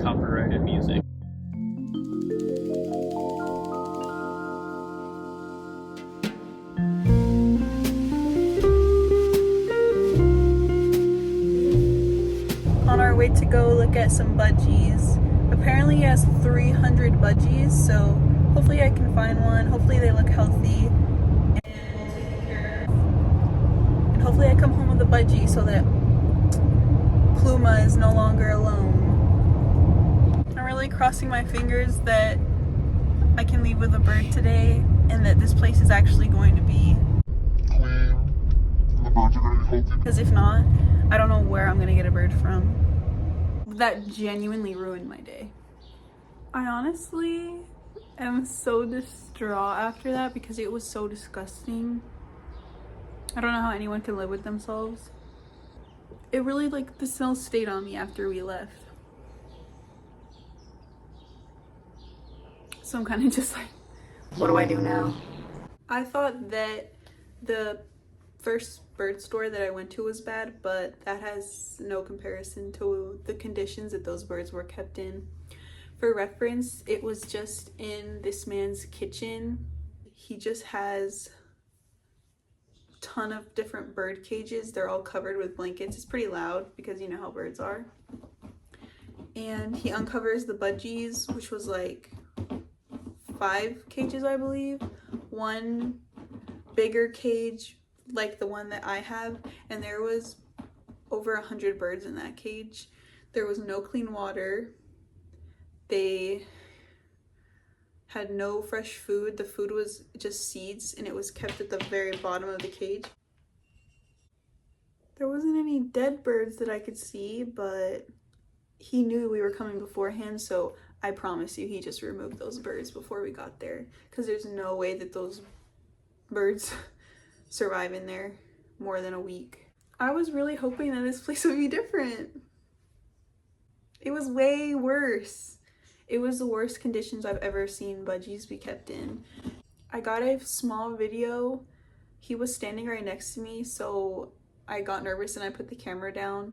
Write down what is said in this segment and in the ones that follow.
copyrighted music. On our way to go look at some budgies. Apparently he has 300 budgies, so hopefully I can find one. Hopefully they look healthy and taken care of. And hopefully I come home with a budgie so that Pluma is no longer alone. I'm really crossing my fingers that I can leave with a bird today and that this place is actually going to be clean and the birds are going to be healthy. because if not, I don't know where I'm going to get a bird from. That genuinely ruined my day. I honestly am so distraught after that because it was so disgusting. I don't know how anyone can live with themselves. It really, like, the smell stayed on me after we left. So I'm kind of just like, what do I do now? I thought that the first bird store that I went to was bad, but that has no comparison to the conditions that those birds were kept in. For reference, it was just in this man's kitchen. He just has a ton of different bird cages. They're all covered with blankets. It's pretty loud because you know how birds are. And he uncovers the budgies, which was like 5 cages, I believe. One bigger cage like the one that I have, and there was over 100 birds in that cage. There was no clean water. They had no fresh food. The food was just seeds and it was kept at the very bottom of the cage. There wasn't any dead birds that I could see, but he knew we were coming beforehand, so I promise you he just removed those birds before we got there, because there's no way that those birds survive in there more than a week. I was really hoping that this place would be different. It was way worse. It was the worst conditions I've ever seen budgies be kept in. I got a small video. He was standing right next to me, so I got nervous and I put the camera down.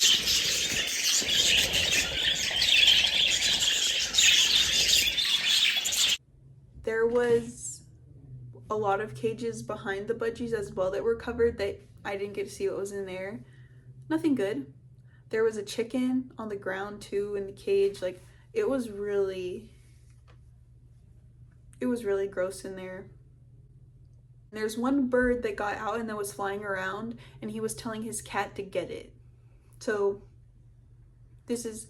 There was a lot of cages behind the budgies as well that were covered that I didn't get to see what was in there. Nothing good. There was a chicken on the ground too in the cage. Like, it was really gross in there. There's one bird that got out and that was flying around, and he was telling his cat to get it. So this is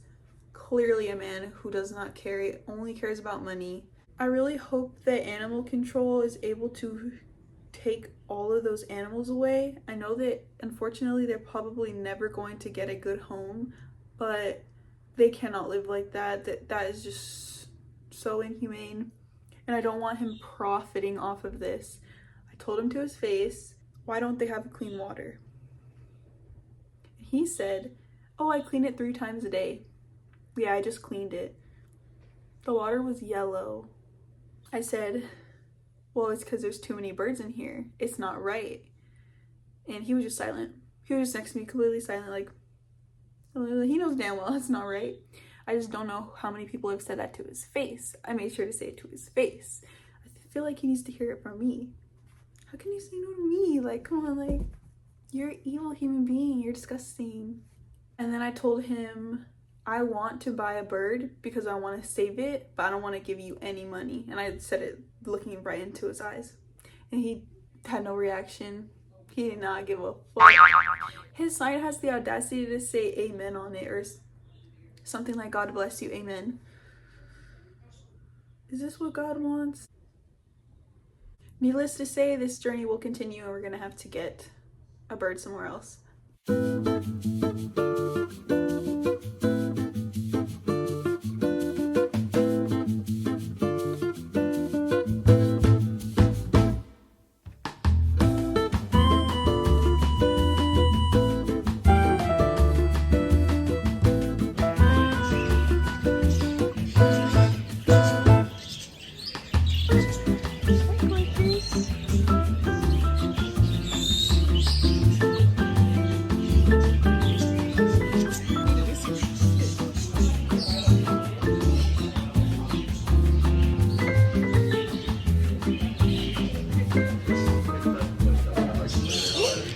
clearly a man who does not care, only cares about money. I really hope that animal control is able to take all of those animals away. I know that unfortunately they're probably never going to get a good home, but they cannot live like that. That is just so inhumane, and I don't want him profiting off of this. I told him to his face, why don't they have clean water? He said, oh, I clean it 3 times a day. Yeah, I just cleaned it. The water was yellow. I said, well, it's because there's too many birds in here. It's not right. And he was just silent. He was just next to me, completely silent, like, he knows damn well it's not right. I just don't know how many people have said that to his face. I made sure to say it to his face. I feel like he needs to hear it from me. How can you say no to me? Like, come on, like, you're an evil human being. You're disgusting. And then I told him, I want to buy a bird because I want to save it, but I don't want to give you any money. And I said it looking right into his eyes. And he had no reaction. He did not give a fuck. His sign has the audacity to say amen on it, or something like, God bless you, amen. Is this what God wants? Needless to say, this journey will continue and we're gonna have to get a bird somewhere else.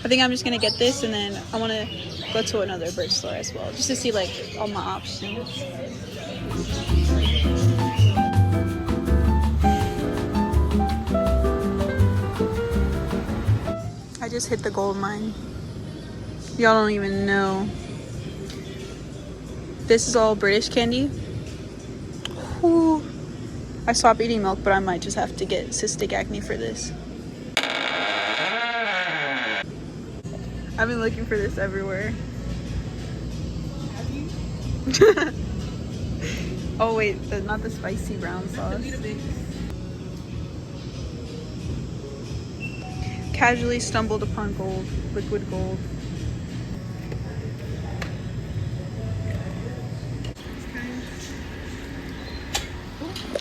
I think I'm just gonna get this, and then I want to go to another bird store as well, just to see like all my options. I just hit the gold mine. Y'all don't even know. This is all British candy. Ooh. I stopped eating milk, but I might just have to get cystic acne for this. I've been looking for this everywhere. Have you? Oh wait, not the spicy brown sauce. Casually stumbled upon gold, liquid gold.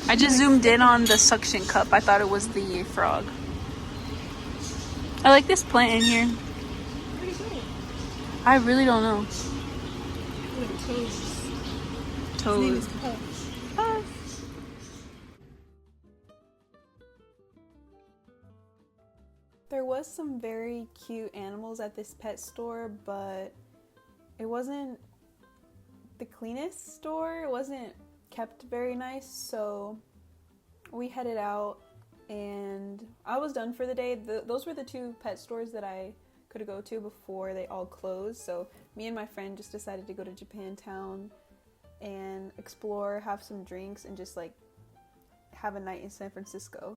I just zoomed in on the suction cup. I thought it was the frog. I like this plant in here. Pretty cool. I really don't know. Look at toes. His name Toad. is Puff. Puff. There was some very cute animals at this pet store, but it wasn't the cleanest store. It wasn't kept very nice, so we headed out and I was done for the day. Those were the two pet stores that I could go to before they all closed, so me and my friend just decided to go to Japantown and explore, have some drinks, and just like have a night in San Francisco.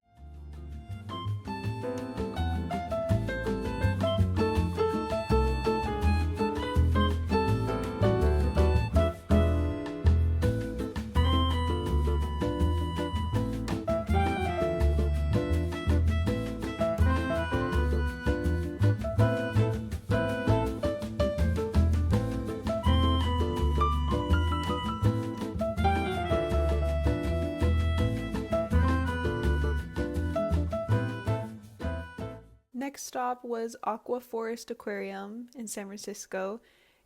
Next stop was Aqua Forest Aquarium in San Francisco.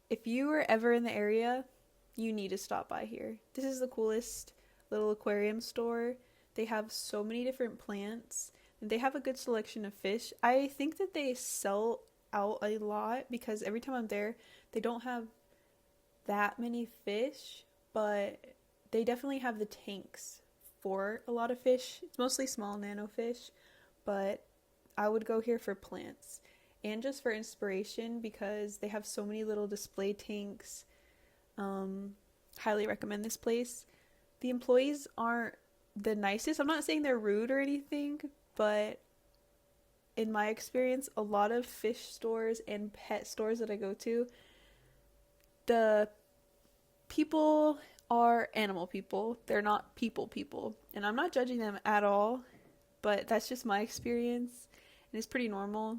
If you are ever in the area, you need to stop by here. This is the coolest little aquarium store. They have so many different plants, and they have a good selection of fish. I think that they sell out a lot because every time I'm there, they don't have that many fish, but they definitely have the tanks for a lot of fish. It's mostly small nano fish, but I would go here for plants and just for inspiration because they have so many little display tanks. Highly recommend this place. The employees aren't the nicest. I'm not saying they're rude or anything, but in my experience, a lot of fish stores and pet stores that I go to, the people are animal people. They're not people. And I'm not judging them at all, but that's just my experience. And it's pretty normal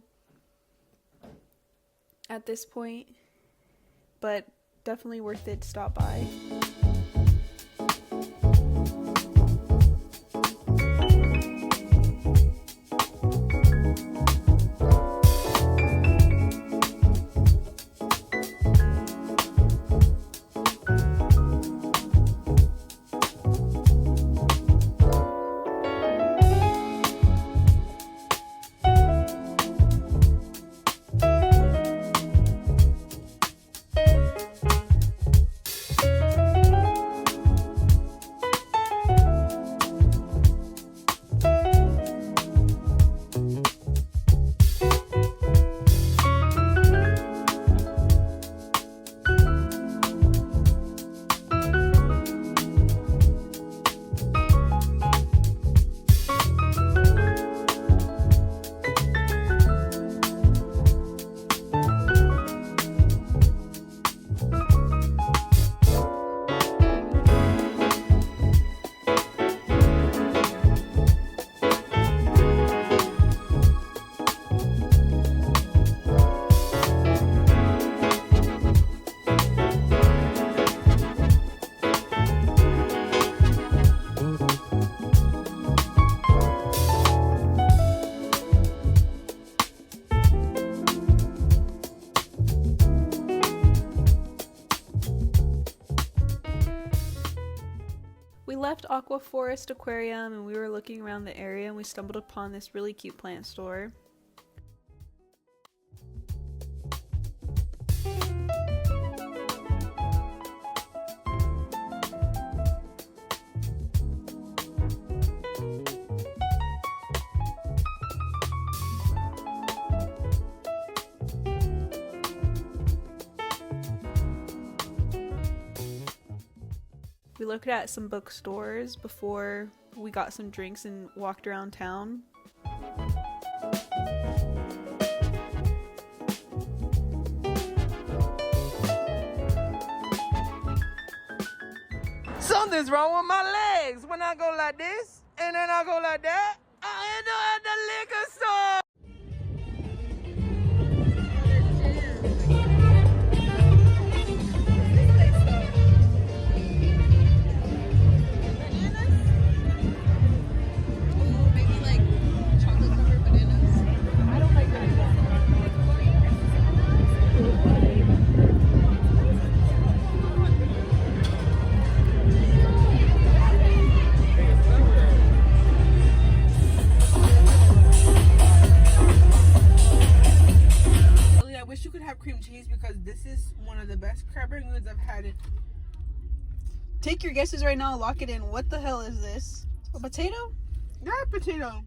at this point, but definitely worth it to stop by. We left Aqua Forest Aquarium and we were looking around the area and we stumbled upon this really cute plant store. We looked at some bookstores before we got some drinks and walked around town. Something's wrong with my legs. When I go like this, and then I go like that, I end up at the liquor store. I wish you could have cream cheese because this is one of the best crab rangoons I've had. Take your guesses right now, lock it in. What the hell is this? A potato? Yeah, potato.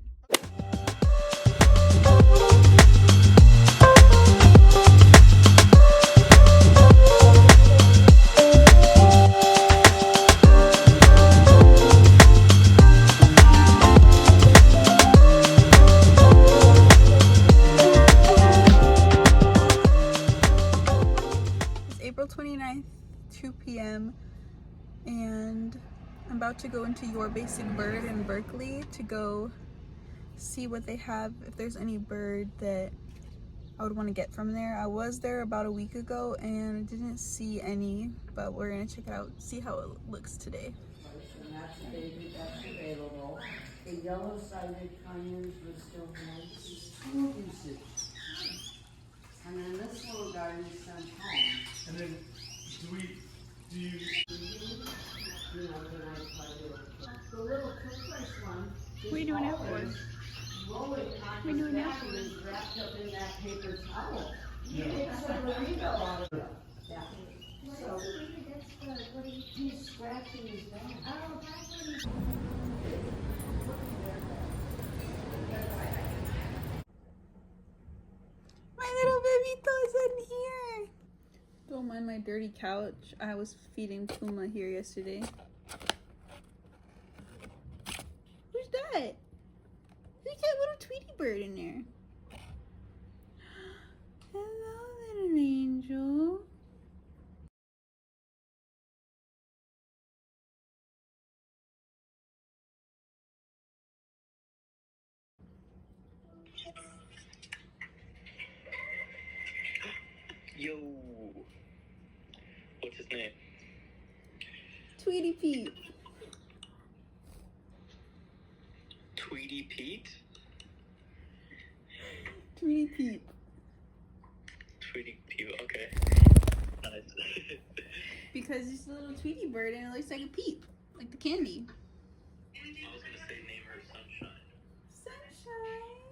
April 29th, 2 p.m. and I'm about to go into Your Basic Bird in Berkeley to go see what they have, if there's any bird that I would want to get from there. I was there about a week ago and didn't see any, but we're gonna check it out, see how it looks today. And that's the baby that's available. The yellow-sided canyons would still have two pieces. And then this little guy we sent home. And then, do you? You know, the nice the little turquoise one. What are you doing that for? Rolling on his back and is wrapped up in that paper towel. Yeah. It's a burrito out of it. Yeah. So, he's scratching his back. Oh, that's what he's... My little baby's in here. Don't mind my dirty couch. I was feeding Puma here yesterday. Who's that? Who's that little Tweety bird in there? Hello, little angel. Yo, what's his name? Tweety Pete. Tweety Pete? Tweety Pete. Tweety Pete, okay. Nice. Because it's a little Tweety bird and it looks like a peep. Like the candy. I was gonna say name her Sunshine. Sunshine.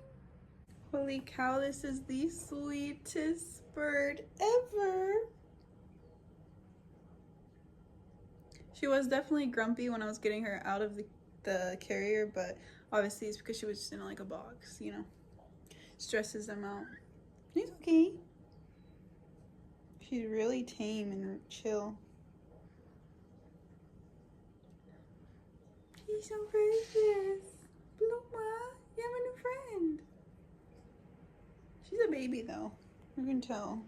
Holy cow, this is the sweetest bird ever. She was definitely grumpy when I was getting her out of the carrier, but obviously it's because she was just in like a box, you know. Stresses them out. She's okay. She's really tame and chill. She's so precious. Bluma, you have a new friend. She's a baby though. You can tell.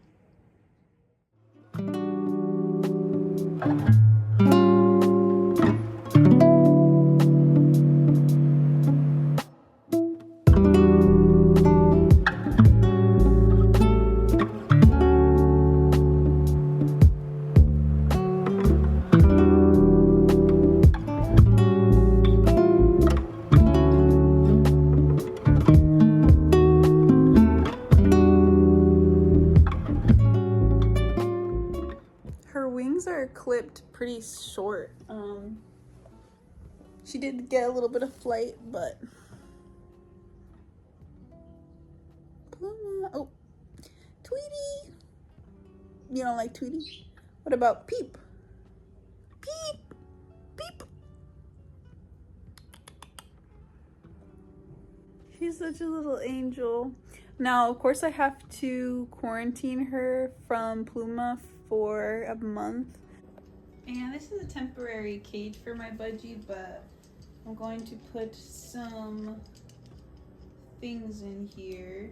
Her wings are clipped pretty short. She did get a little bit of flight, but oh, Tweety. You don't like Tweety? What about Peep? Peep, Peep. She's such a little angel. Now, of course, I have to quarantine her from Pluma for a month. And this is a temporary cage for my budgie, but I'm going to put some things in here.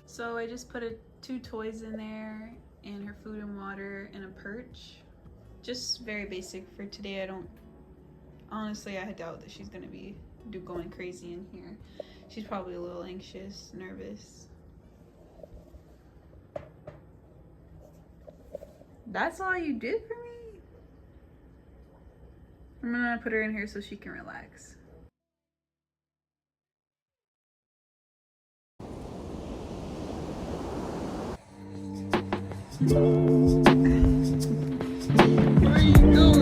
So I just put two toys in there and her food and water and a perch. Just very basic for today. Honestly, I doubt that she's gonna be going crazy in here. She's probably a little anxious, nervous. That's all you did for me? I'm gonna put her in here so she can relax. Where are you going?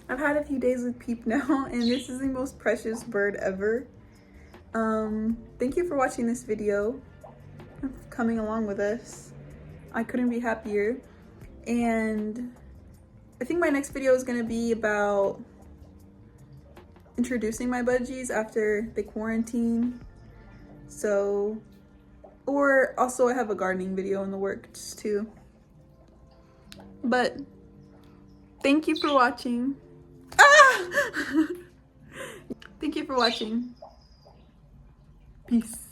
I've had a few days with Peep now, and this is the most precious bird ever. Thank you for watching this video, coming along with us. I couldn't be happier. And I think my next video is gonna be about introducing my budgies after the quarantine. So, or also I have a gardening video in the works too. But thank you for watching. Ah! Thank you for watching. Peace.